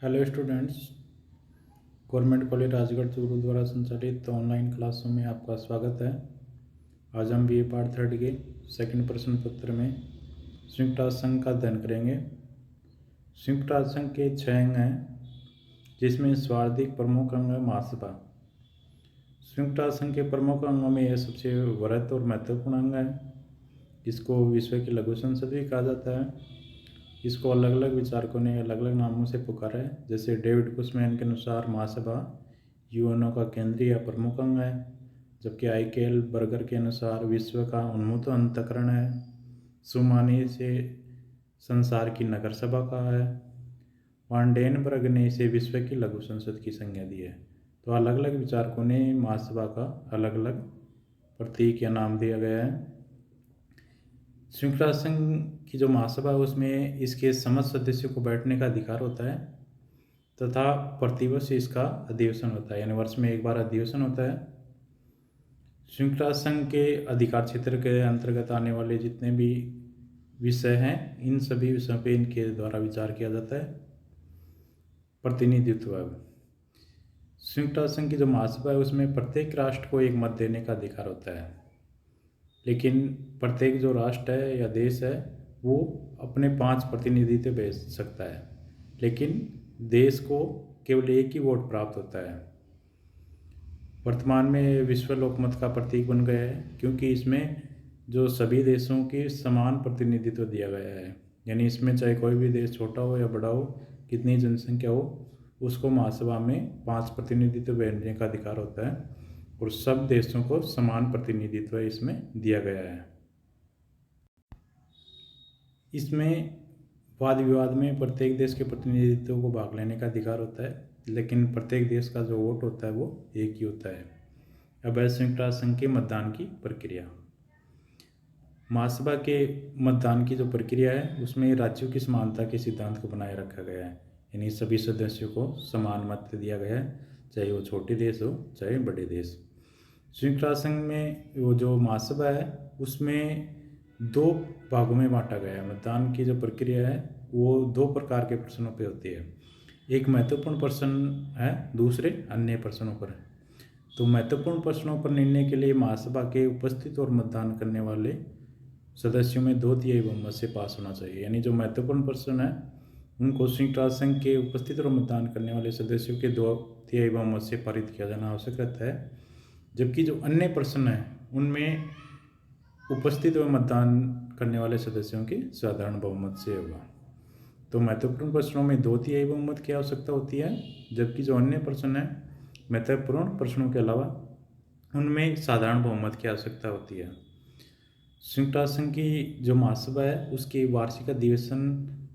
Hello students. Government college Rajgarh Churu द्वारा संचालित online क्लासों में आपका स्वागत है। आज हम बीए पार्ट थर्ड के सेकंड प्रश्न पत्र में संयुक्त राष्ट्र संघ का अध्ययन करेंगे। संयुक्त राष्ट्र संघ के 6 अंग हैं, जिसमें सर्वाधिक प्रमुख अंग है महासभा। संयुक्त राष्ट्र संघ के प्रमुख अंगों में यह सबसे वृहत और महत्वपूर्ण अंग है। इसको विश्व की लघु संसद भी कहा जाता है। इसको अलग अलग विचारकों ने अलग अलग नामों से पुकारा है। जैसे डेविड कुशमैन के अनुसार महासभा यूएनओ का केंद्रीय या प्रमुख अंग है, जबकि आईकेल बर्गर के अनुसार विश्व का उन्मुक्त अंतःकरण है। सुमानी से संसार की नगर सभा कहा है। वांडेनबर्ग ने इसे विश्व की लघु संसद की संज्ञा दी है। तो अलग अलग विचारकों ने महासभा का अलग अलग प्रतीक या नाम दिया गया है। संयुक्त राष्ट्र संघ की जो महासभा है उसमें इसके समस्त सदस्यों को बैठने का अधिकार होता है तथा प्रतिवर्ष इसका अधिवेशन होता है, यानी वर्ष में एक बार अधिवेशन होता है। संयुक्त राष्ट्र संघ के अधिकार क्षेत्र के अंतर्गत आने वाले जितने भी विषय हैं, इन सभी विषयों पे इनके द्वारा विचार किया जाता है। प्रतिनिधित्व। संयुक्त राष्ट्र संघ की जो महासभा है उसमें प्रत्येक राष्ट्र को एक मत देने का अधिकार होता है, लेकिन प्रत्येक जो राष्ट्र है या देश है वो अपने 5 प्रतिनिधित्व भेज सकता है, लेकिन देश को केवल एक ही वोट प्राप्त होता है। वर्तमान में विश्व लोकमत का प्रतीक बन गया है, क्योंकि इसमें जो सभी देशों की समान प्रतिनिधित्व दिया गया है, यानी इसमें चाहे कोई भी देश छोटा हो या बड़ा हो, कितनी जनसंख्या हो, उसको महासभा में 5 प्रतिनिधित्व भेजने का अधिकार होता है और सब देशों को समान प्रतिनिधित्व इसमें दिया गया है। इसमें वाद विवाद में प्रत्येक देश के प्रतिनिधित्व को भाग लेने का अधिकार होता है, लेकिन प्रत्येक देश का जो वोट होता है वो एक ही होता है। अब है संयुक्त राष्ट्र संघ के मतदान की प्रक्रिया। महासभा के मतदान की जो प्रक्रिया है उसमें राज्यों की समानता के सिद्धांत को बनाए रखा गया है, यानी सभी सदस्यों को समान मत दिया गया है, चाहे वो छोटे देश हो चाहे बड़े देश। संयुक्त राष्ट्र संघ में वो जो महासभा है उसमें 2 भागों में बांटा गया है। मतदान की जो प्रक्रिया है वो 2 प्रकार के प्रश्नों पे होती है। एक महत्वपूर्ण प्रश्न है, दूसरे अन्य प्रश्नों पर। तो महत्वपूर्ण प्रश्नों पर निर्णय के लिए महासभा के उपस्थित और मतदान करने वाले सदस्यों में 2/3 बहुमत से पास होना चाहिए, यानी जो महत्वपूर्ण प्रश्न है उनको संयुक्त राष्ट्र संघ के उपस्थित और मतदान करने वाले सदस्यों के 2/3 बहुमत से पारित किया जाना आवश्यक रहता है। जबकि जो अन्य प्रश्न हैं उनमें उपस्थित व मतदान करने वाले सदस्यों की साधारण बहुमत से होगा। तो महत्वपूर्ण प्रश्नों में 2/3 बहुमत की आवश्यकता होती है, जबकि जो अन्य प्रश्न हैं महत्वपूर्ण प्रश्नों के अलावा उनमें साधारण बहुमत की आवश्यकता होती है। संयुक्त राष्ट्र संघ की जो महासभा है उसके वार्षिक अधिवेशन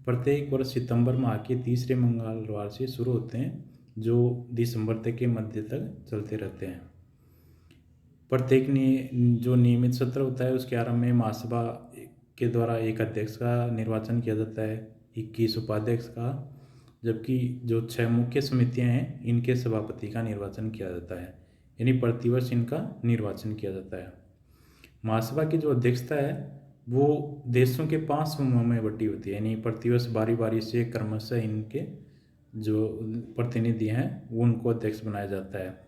प्रत्येक वर्ष सितंबर माह के तीसरे मंगलवार से शुरू होते हैं, जो दिसंबर तक के मध्य तक चलते रहते हैं। प्रत्येक जो नियमित सत्र होता है उसके आरंभ में महासभा के द्वारा एक अध्यक्ष का निर्वाचन किया जाता है, 21 उपाध्यक्ष का, जबकि जो 6 मुख्य समितियां हैं इनके सभापति का निर्वाचन किया जाता है, यानी प्रतिवर्ष इनका निर्वाचन किया जाता है। महासभा की जो अध्यक्षता है वो देशों के 5 समूहों में बटी होती है, यानी प्रतिवर्ष बारी बारी से क्रमशः इनके जो प्रतिनिधि हैं वो उनको अध्यक्ष बनाया जाता है।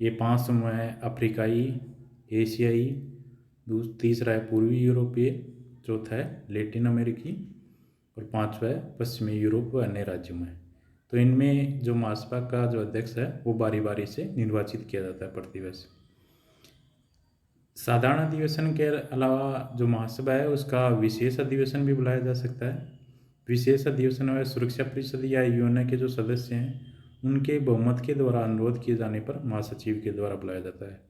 ये 5 समूह हैं, अफ्रीकाई, एशियाई, तीसरा है पूर्वी यूरोपीय, चौथा है लैटिन अमेरिकी और 5वां है पश्चिमी यूरोप व अन्य राज्यों में। तो इनमें जो महासभा का जो अध्यक्ष है वो बारी बारी से निर्वाचित किया जाता है प्रतिवर्ष। साधारण अधिवेशन के अलावा जो महासभा है उसका विशेष अधिवेशन भी बुलाया जा सकता है। विशेष अधिवेशन में सुरक्षा परिषद या यूएनओ के जो सदस्य हैं उनके बहुमत के द्वारा अनुरोध किए जाने पर महासचिव के द्वारा बुलाया जाता है।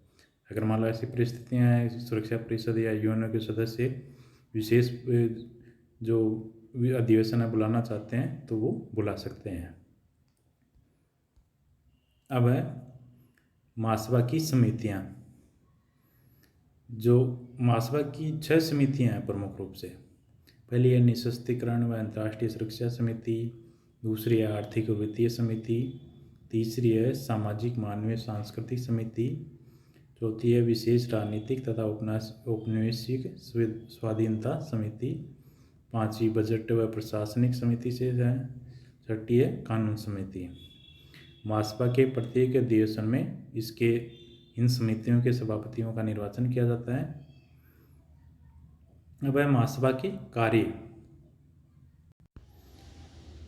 अगर मान लो ऐसी परिस्थितियाँ हैं, सुरक्षा परिषद या यूएनओ के सदस्य विशेष जो अधिवेशन है बुलाना चाहते हैं तो वो बुला सकते हैं। अब है महासभा की समितियाँ। जो महासभा की 6 समितियाँ हैं प्रमुख रूप से। पहली है निशस्त्रीकरण व अंतर्राष्ट्रीय सुरक्षा समिति, दूसरी है आर्थिक और वित्तीय समिति, तीसरी है सामाजिक मानवीय सांस्कृतिक समिति, चौथी है विशेष राजनीतिक तथा औपनिवेशिक स्वाधीनता समिति, 5वीं बजट व प्रशासनिक समिति से है, छठी है कानून समिति। महासभा के प्रत्येक अधिवेशन में इन समितियों के सभापतियों का निर्वाचन किया जाता है। अब है महासभा के कार्य।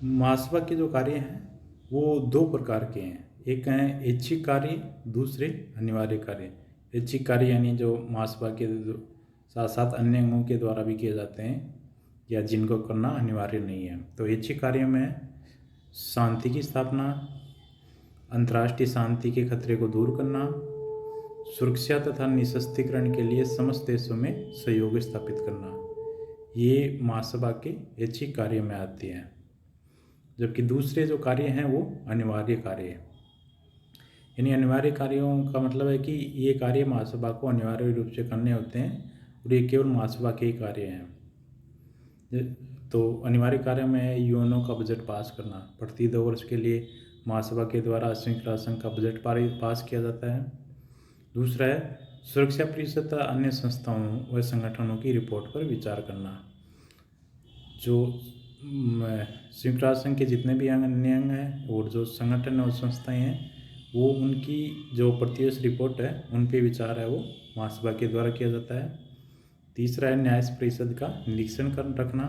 महासभा के जो कार्य हैं वो दो प्रकार के हैं। एक हैं ऐच्छिक कार्य, दूसरे अनिवार्य कार्य। ऐच्छिक कार्य यानी जो महासभा के साथ साथ अन्य अंगों के द्वारा भी किए जाते हैं या जिनको करना अनिवार्य नहीं है। तो ऐच्छिक कार्यों में शांति की स्थापना, अंतर्राष्ट्रीय शांति के खतरे को दूर करना, सुरक्षा तथा निशस्त्रीकरण के लिए समस्त देशों में सहयोग स्थापित करना, ये महासभा के ऐच्छिक कार्य में आती हैं। जबकि दूसरे जो कार्य हैं वो अनिवार्य कार्य है। यानी अनिवार्य कार्यों का मतलब है कि ये कार्य महासभा को अनिवार्य रूप से करने होते हैं और ये केवल महासभा के ही कार्य हैं। तो अनिवार्य कार्य में यूएनओ का बजट पास करना, प्रति 2 वर्ष के लिए महासभा के द्वारा संयुक्त राष्ट्र संघ का बजट पास किया जाता है। दूसरा है सुरक्षा परिषद तथा अन्य संस्थाओं व संगठनों की रिपोर्ट पर विचार करना। जो संयुक्त राष्ट्र संघ के जितने भी अन्य अंग हैं और जो संगठन और संस्थाएं हैं वो उनकी जो प्रत्यक्ष रिपोर्ट है उन पे विचार है वो महासभा के द्वारा किया जाता है। तीसरा है न्याय परिषद का निरीक्षण कर रखना।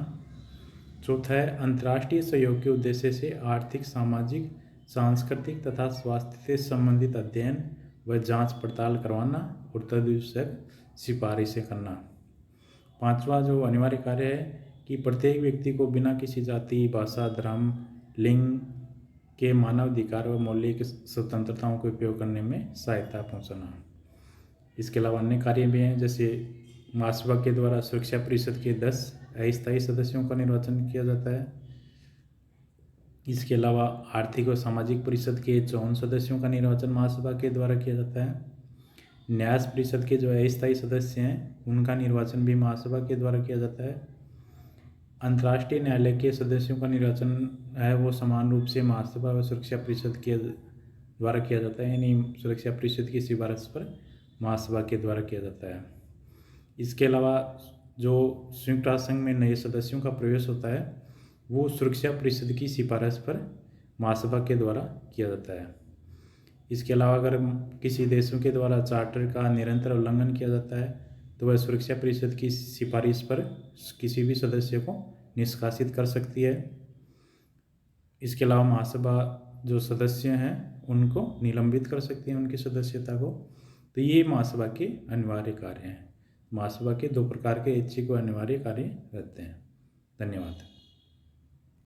चौथा है अंतर्राष्ट्रीय सहयोग के उद्देश्य से आर्थिक, सामाजिक, सांस्कृतिक तथा स्वास्थ्य से संबंधित अध्ययन व जांच पड़ताल करवाना और तदनुसार सिफारिशें करना। पांचवा जो अनिवार्य कार्य है कि प्रत्येक व्यक्ति को बिना किसी जाति, भाषा, धर्म, लिंग के मानव अधिकार व मौलिक स्वतंत्रताओं का उपयोग करने में सहायता पहुंचाना। इसके अलावा अन्य कार्य भी हैं, जैसे महासभा के द्वारा सुरक्षा परिषद के 10 अस्थायी सदस्यों का निर्वाचन किया जाता है। इसके अलावा आर्थिक व सामाजिक परिषद के 54 सदस्यों का निर्वाचन महासभा के द्वारा किया जाता है। न्याय परिषद के जो अस्थायी सदस्य हैं उनका निर्वाचन भी महासभा के द्वारा किया जाता है। अंतर्राष्ट्रीय न्यायालय के सदस्यों का निर्वाचन है वो समान रूप से महासभा व सुरक्षा परिषद के द्वारा किया जाता है, यानी सुरक्षा परिषद की सिफारिश पर महासभा के द्वारा किया जाता है। इसके अलावा जो संयुक्त राष्ट्र संघ में नए सदस्यों का प्रवेश होता है वो सुरक्षा परिषद की सिफारिश पर महासभा के द्वारा किया जाता है। इसके अलावा अगर किसी देशों के द्वारा चार्टर का निरंतर उल्लंघन किया जाता है तो वह सुरक्षा परिषद की सिफारिश पर किसी भी सदस्य को निष्कासित कर सकती है। इसके अलावा महासभा जो सदस्य हैं उनको निलंबित कर सकती है उनकी सदस्यता को। तो ये महासभा के अनिवार्य कार्य हैं। महासभा के 2 प्रकार के ऐच्छिक व अनिवार्य कार्य रहते हैं। धन्यवाद।